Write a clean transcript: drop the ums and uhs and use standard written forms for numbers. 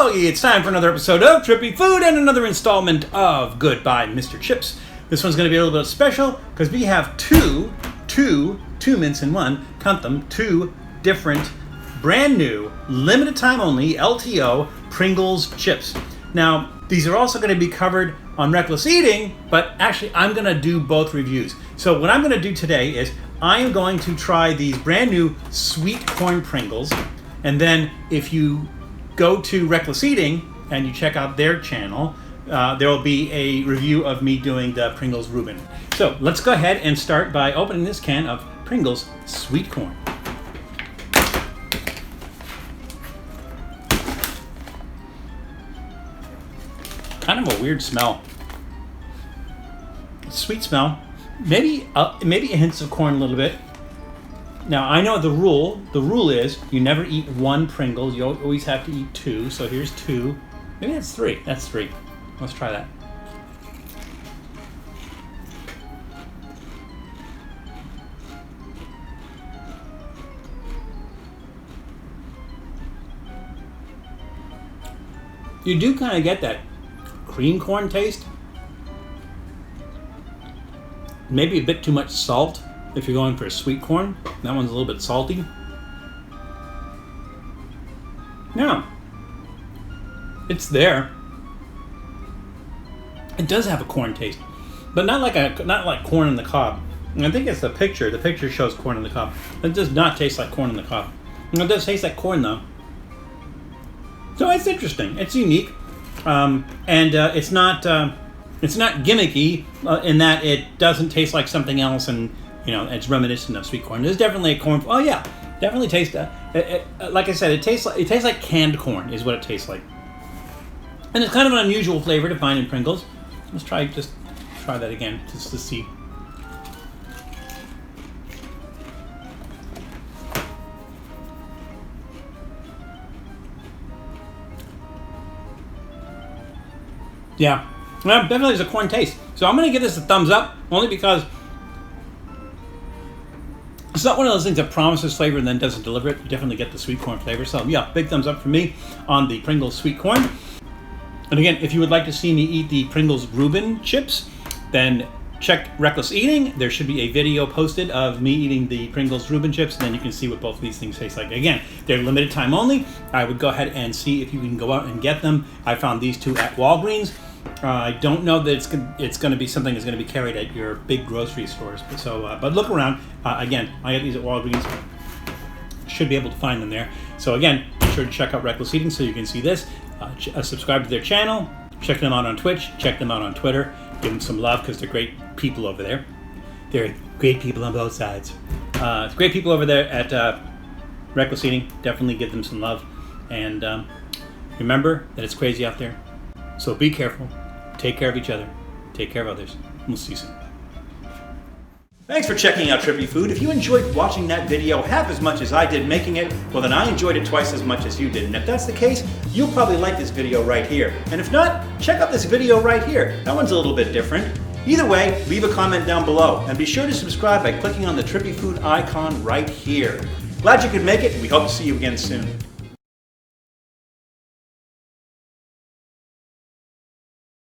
Howdy, it's time for another episode of Trippy Food and another installment of Goodbye Mr. Chips. This one's going to be a little bit special because we have two mints in one, count them, two different, brand new, limited time only, LTO Pringles chips. Now, these are also going to be covered on Reckless Eating, but actually I'm going to do both reviews. So what I'm going to do today is I am going to try these brand new sweet corn Pringles, and then if you go to Reckless Eating and you check out their channel, there will be a review of me doing the Pringles Reuben. So let's go ahead and start by opening this can of Pringles sweet corn. Kind of a weird smell. Sweet smell. Maybe it hints of corn a little bit. Now, I know the rule. The rule is you never eat one Pringles. You always have to eat two. So here's two. Maybe that's three. That's three. Let's try that. You do kind of get that cream corn taste. Maybe a bit too much salt if you're going for a sweet corn. That one's a little bit salty. Yeah, it's there. It does have a corn taste, but not like corn in the cob. And I think it's the picture. The picture shows corn in the cob. It does not taste like corn in the cob. It does taste like corn though. So it's interesting. It's unique, and it's not gimmicky in that it doesn't taste like something else, and it's reminiscent of sweet corn. There's definitely a corn. Oh yeah, definitely tastes. Like I said, it tastes like canned corn is what it tastes like, and it's kind of an unusual flavor to find in Pringles. Let's try that again just to see. Yeah, well, definitely there's a corn taste. So I'm going to give this a thumbs up, only because it's not one of those things that promises flavor and then doesn't deliver it. You definitely get the sweet corn flavor. So yeah, big thumbs up for me on the Pringles sweet corn. And again, if you would like to see me eat the Pringles Reuben chips, then check Reckless Eating. There should be a video posted of me eating the Pringles Reuben chips, and then you can see what both of these things taste like. Again, they're limited time only. I would go ahead and see if you can go out and get them. I found these two at Walgreens. I don't know that it's going to be something that's going to be carried at your big grocery stores. But look around. Again, I got these at Walgreens. Should be able to find them there. So again, be sure to check out Reckless Eating so you can see this. Subscribe to their channel. Check them out on Twitch. Check them out on Twitter. Give them some love because they're great people over there. They're great people on both sides. Great people over there at Reckless Eating. Definitely give them some love. And remember that it's crazy out there. So be careful. Take care of each other. Take care of others. We'll see you soon. Thanks for checking out Trippy Food. If you enjoyed watching that video half as much as I did making it, well then I enjoyed it twice as much as you did. And if that's the case, you'll probably like this video right here. And if not, check out this video right here. That one's a little bit different. Either way, leave a comment down below. And be sure to subscribe by clicking on the Trippy Food icon right here. Glad you could make it, and we hope to see you again soon.